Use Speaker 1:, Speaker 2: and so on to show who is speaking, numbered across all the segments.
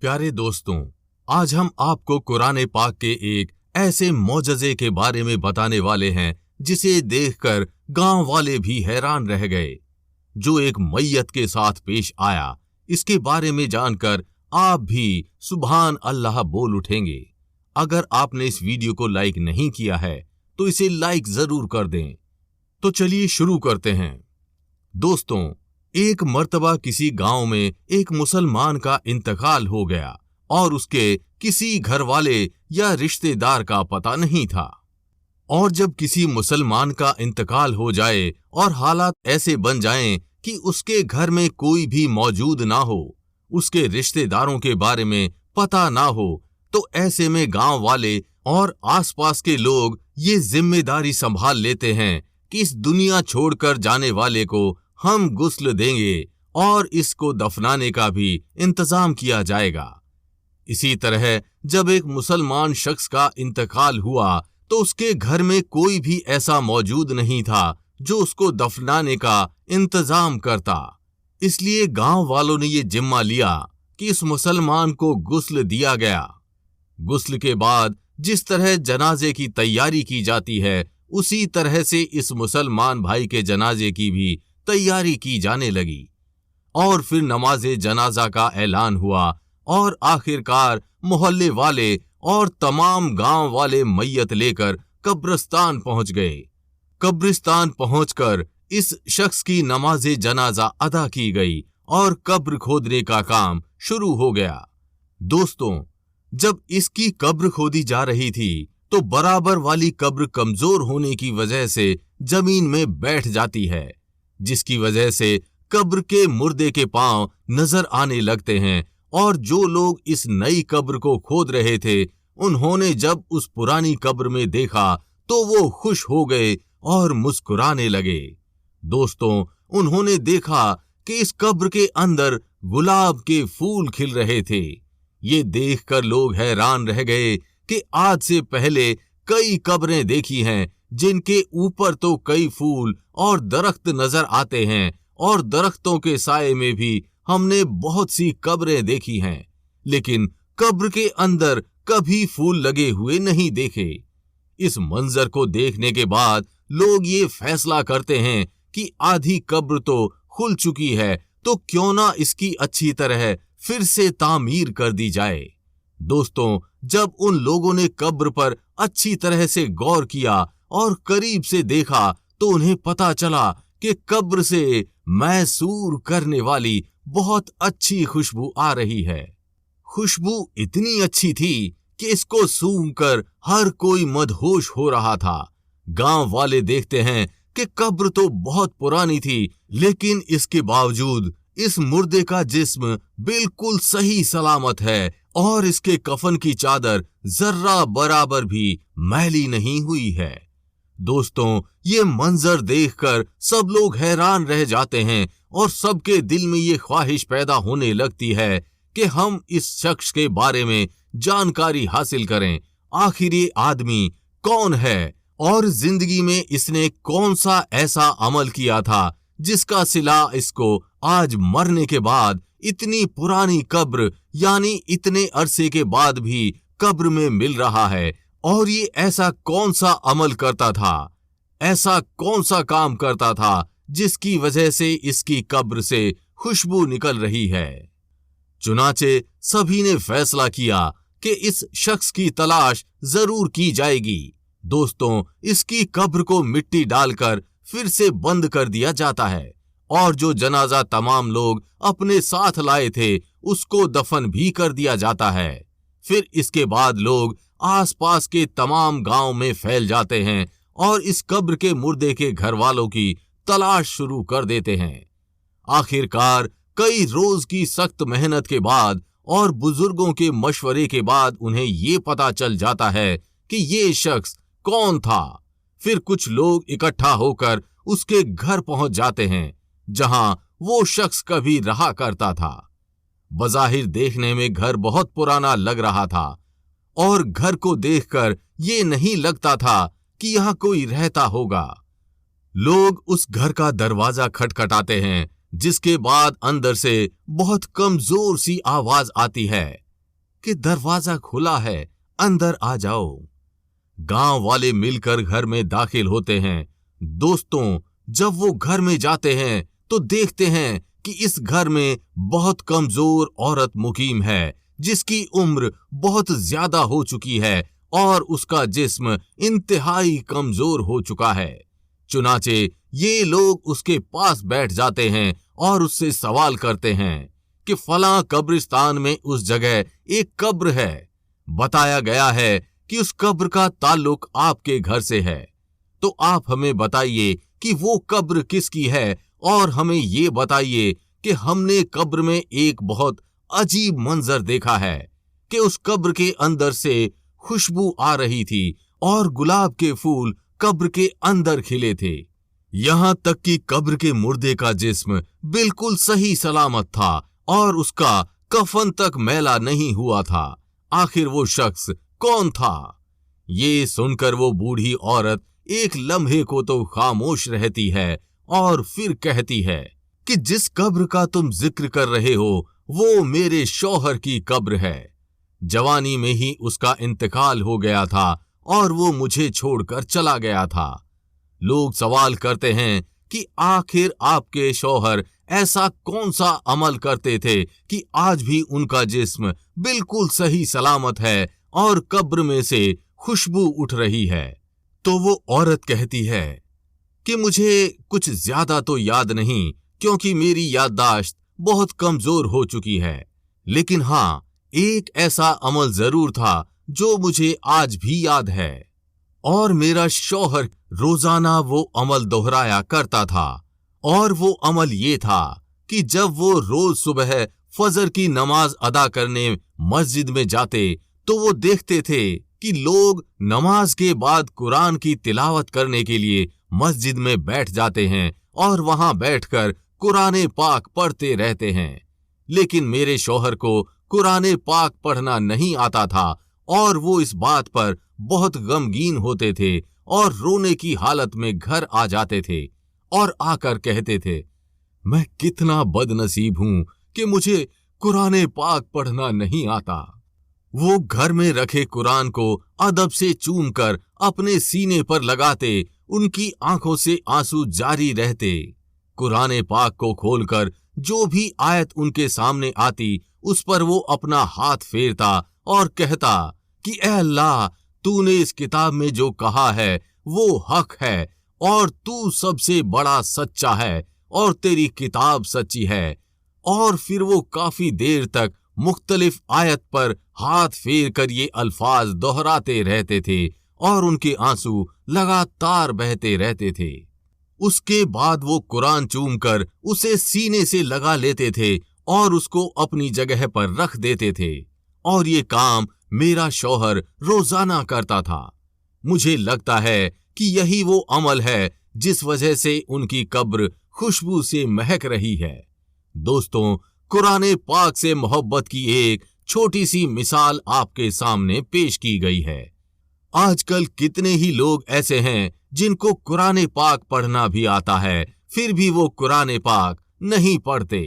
Speaker 1: प्यारे दोस्तों, आज हम आपको कुरान पाक के एक ऐसे मौजज़े के बारे में बताने वाले हैं जिसे देखकर गांव वाले भी हैरान रह गए, जो एक मैयत के साथ पेश आया। इसके बारे में जानकर आप भी सुभान अल्लाह बोल उठेंगे। अगर आपने इस वीडियो को लाइक नहीं किया है तो इसे लाइक जरूर कर दें। तो चलिए शुरू करते हैं। दोस्तों, एक मर्तबा किसी गांव में एक मुसलमान का इंतकाल हो गया और उसके किसी घर वाले या रिश्तेदार का पता नहीं था। और जब किसी मुसलमान का इंतकाल हो जाए और हालात ऐसे बन जाएं कि उसके घर में कोई भी मौजूद ना हो, उसके रिश्तेदारों के बारे में पता ना हो, तो ऐसे में गांव वाले और आसपास के लोग ये जिम्मेदारी संभाल लेते हैं कि इस दुनिया छोड़कर जाने वाले को हम गुस्ल देंगे और इसको दफनाने का भी इंतजाम किया जाएगा। इसी तरह जब एक मुसलमान शख्स का इंतकाल हुआ तो उसके घर में कोई भी ऐसा मौजूद नहीं था जो उसको दफनाने का इंतजाम करता। इसलिए गांव वालों ने ये जिम्मा लिया कि इस मुसलमान को गुस्ल दिया गया। गुस्ल के बाद जिस तरह जनाजे की तैयारी की जाती है, उसी तरह से इस मुसलमान भाई के जनाजे की भी तैयारी की जाने लगी। और फिर नमाजे जनाजा का ऐलान हुआ और आखिरकार मोहल्ले वाले और तमाम गांव वाले मैयत लेकर कब्रिस्तान पहुंच गए। कब्रिस्तान पहुंचकर इस शख्स की नमाजे जनाजा अदा की गई और कब्र खोदने का काम शुरू हो गया। दोस्तों, जब इसकी कब्र खोदी जा रही थी तो बराबर वाली कब्र कमजोर होने की वजह से जमीन में बैठ जाती है, जिसकी वजह से कब्र के मुर्दे के पांव नजर आने लगते हैं। और जो लोग इस नई कब्र को खोद रहे थे, उन्होंने जब उस पुरानी कब्र में देखा तो वो खुश हो गए और मुस्कुराने लगे। दोस्तों, उन्होंने देखा कि इस कब्र के अंदर गुलाब के फूल खिल रहे थे। ये देखकर लोग हैरान रह गए कि आज से पहले कई कब्रें देखी हैं जिनके ऊपर तो कई फूल और दरख्त नजर आते हैं, और दरख्तों के साए में भी हमने बहुत सी कब्रें देखी हैं, लेकिन कब्र के अंदर कभी फूल लगे हुए नहीं देखे। इस मंजर को देखने के बाद लोग ये फैसला करते हैं कि आधी कब्र तो खुल चुकी है, तो क्यों ना इसकी अच्छी तरह फिर से तामीर कर दी जाए। दोस्तों, जब उन लोगों ने कब्र पर अच्छी तरह से गौर किया और करीब से देखा तो उन्हें पता चला कि कब्र से मैसूर करने वाली बहुत अच्छी खुशबू आ रही है। खुशबू इतनी अच्छी थी कि इसको सूंघकर हर कोई मदहोश हो रहा था। गांव वाले देखते हैं कि कब्र तो बहुत पुरानी थी, लेकिन इसके बावजूद इस मुर्दे का जिस्म बिल्कुल सही सलामत है और इसके कफन की चादर जर्रा बराबर भी मैली नहीं हुई है। दोस्तों, ये मंजर देखकर सब लोग हैरान रह जाते हैं और सबके दिल में ये ख्वाहिश पैदा होने लगती है कि हम इस शख्स के बारे में जानकारी हासिल करें। आखिर ये आदमी कौन है और जिंदगी में इसने कौन सा ऐसा अमल किया था जिसका सिला इसको आज मरने के बाद इतनी पुरानी कब्र यानी इतने अरसे के बाद भी कब्र में मिल रहा है। और ये ऐसा कौन सा अमल करता था, ऐसा कौन सा काम करता था जिसकी वजह से इसकी कब्र से खुशबू निकल रही है। चुनाचे सभी ने फैसला किया कि इस शख्स की तलाश जरूर की जाएगी। दोस्तों, इसकी कब्र को मिट्टी डालकर फिर से बंद कर दिया जाता है और जो जनाजा तमाम लोग अपने साथ लाए थे उसको दफन भी कर दिया जाता है। फिर इसके बाद लोग आसपास के तमाम गांव में फैल जाते हैं और इस कब्र के मुर्दे के घर वालों की तलाश शुरू कर देते हैं। आखिरकार कई रोज की सख्त मेहनत के बाद और बुजुर्गों के मशवरे के बाद उन्हें ये पता चल जाता है कि ये शख्स कौन था। फिर कुछ लोग इकट्ठा होकर उसके घर पहुंच जाते हैं जहां वो शख्स कभी रहा करता था। बज़ाहिर देखने में घर बहुत पुराना लग रहा था और घर को देखकर ये नहीं लगता था कि यहाँ कोई रहता होगा। लोग उस घर का दरवाजा खटखटाते हैं, जिसके बाद अंदर से बहुत कमजोर सी आवाज आती है। कि दरवाजा खुला है, अंदर आ जाओ। गांव वाले मिलकर घर में दाखिल होते हैं। दोस्तों, जब वो घर में जाते हैं तो देखते हैं कि इस घर में बहुत कमजोर औरत मुकीम है, जिसकी उम्र बहुत ज्यादा हो चुकी है और उसका जिस्म इंतहाई कमजोर हो चुका है। चुनाचे ये लोग उसके पास बैठ जाते हैं और उससे सवाल करते हैं कि फलां कब्रिस्तान में उस जगह एक कब्र है। बताया गया है कि उस कब्र का ताल्लुक आपके घर से है, तो आप हमें बताइए कि वो कब्र किसकी है, और हमें ये बताइए कि हमने कब्र में एक बहुत अजीब मंजर देखा है कि उस कब्र के अंदर से खुशबू आ रही थी और गुलाब के फूल कब्र के अंदर खिले थे। यहां तक कि कब्र के मुर्दे का जिस्म बिल्कुल सही सलामत था और उसका कफन तक मैला नहीं हुआ था। आखिर वो शख्स कौन था? ये सुनकर वो बूढ़ी औरत एक लम्हे को तो खामोश रहती है और फिर कहती है कि जिस कब्र का तुम जिक्र कर रहे हो वो मेरे शौहर की कब्र है। जवानी में ही उसका इंतकाल हो गया था और वो मुझे छोड़कर चला गया था। लोग सवाल करते हैं कि आखिर आपके शौहर ऐसा कौन सा अमल करते थे कि आज भी उनका जिस्म बिल्कुल सही सलामत है और कब्र में से खुशबू उठ रही है। तो वो औरत कहती है कि मुझे कुछ ज्यादा तो याद नहीं, क्योंकि मेरी याददाश्त बहुत कमजोर हो चुकी है, लेकिन हाँ, एक ऐसा अमल जरूर था जो मुझे आज भी याद है। और मेरा शौहर रोजाना वो अमल दोहराया करता था, और वो अमल ये था कि जब वो रोज सुबह फजर की नमाज अदा करने मस्जिद में जाते तो वो देखते थे कि लोग नमाज के बाद कुरान की तिलावत करने के लिए मस्जिद में बैठ जाते हैं और वहां बैठकर कुरान पाक पढ़ते रहते हैं। लेकिन मेरे शौहर को कुरान पाक पढ़ना नहीं आता था और वो इस बात पर बहुत गमगीन होते थे और रोने की हालत में घर आ जाते थे और आकर कहते थे, मैं कितना बदनसीब हूं कि मुझे कुरान पाक पढ़ना नहीं आता। वो घर में रखे कुरान को अदब से चूमकर अपने सीने पर लगाते, उनकी आंखों से आंसू जारी रहते। कुरान पाक को खोलकर जो भी आयत उनके सामने आती उस पर वो अपना हाथ फेरता और कहता कि ऐ अल्लाह, तूने इस किताब में जो कहा है वो हक है और तू सबसे बड़ा सच्चा है और तेरी किताब सच्ची है। और फिर वो काफी देर तक मुख्तलिफ आयत पर हाथ फेर कर ये अल्फाज दोहराते रहते थे और उनके आंसू लगातार बहते रहते थे। उसके बाद वो कुरान चूमकर उसे सीने से लगा लेते थे और उसको अपनी जगह पर रख देते थे, और ये काम मेरा शौहर रोजाना करता था। मुझे लगता है कि यही वो अमल है जिस वजह से उनकी कब्र खुशबू से महक रही है। दोस्तों, कुरान पाक से मोहब्बत की एक छोटी सी मिसाल आपके सामने पेश की गई है। आजकल कितने ही लोग ऐसे हैं जिनको कुरान पाक पढ़ना भी आता है, फिर भी वो कुरान पाक नहीं पढ़ते।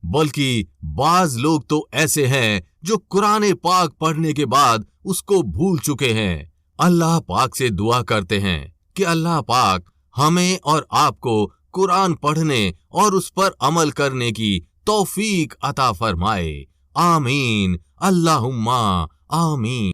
Speaker 1: बल्कि बाज लोग तो ऐसे हैं जो कुरान पाक पढ़ने के बाद उसको भूल चुके हैं। अल्लाह पाक से दुआ करते हैं कि अल्लाह पाक हमें और आपको कुरान पढ़ने और उस पर अमल करने की तौफीक अता फरमाए। आमीन, अल्लाहुम्मा आमीन।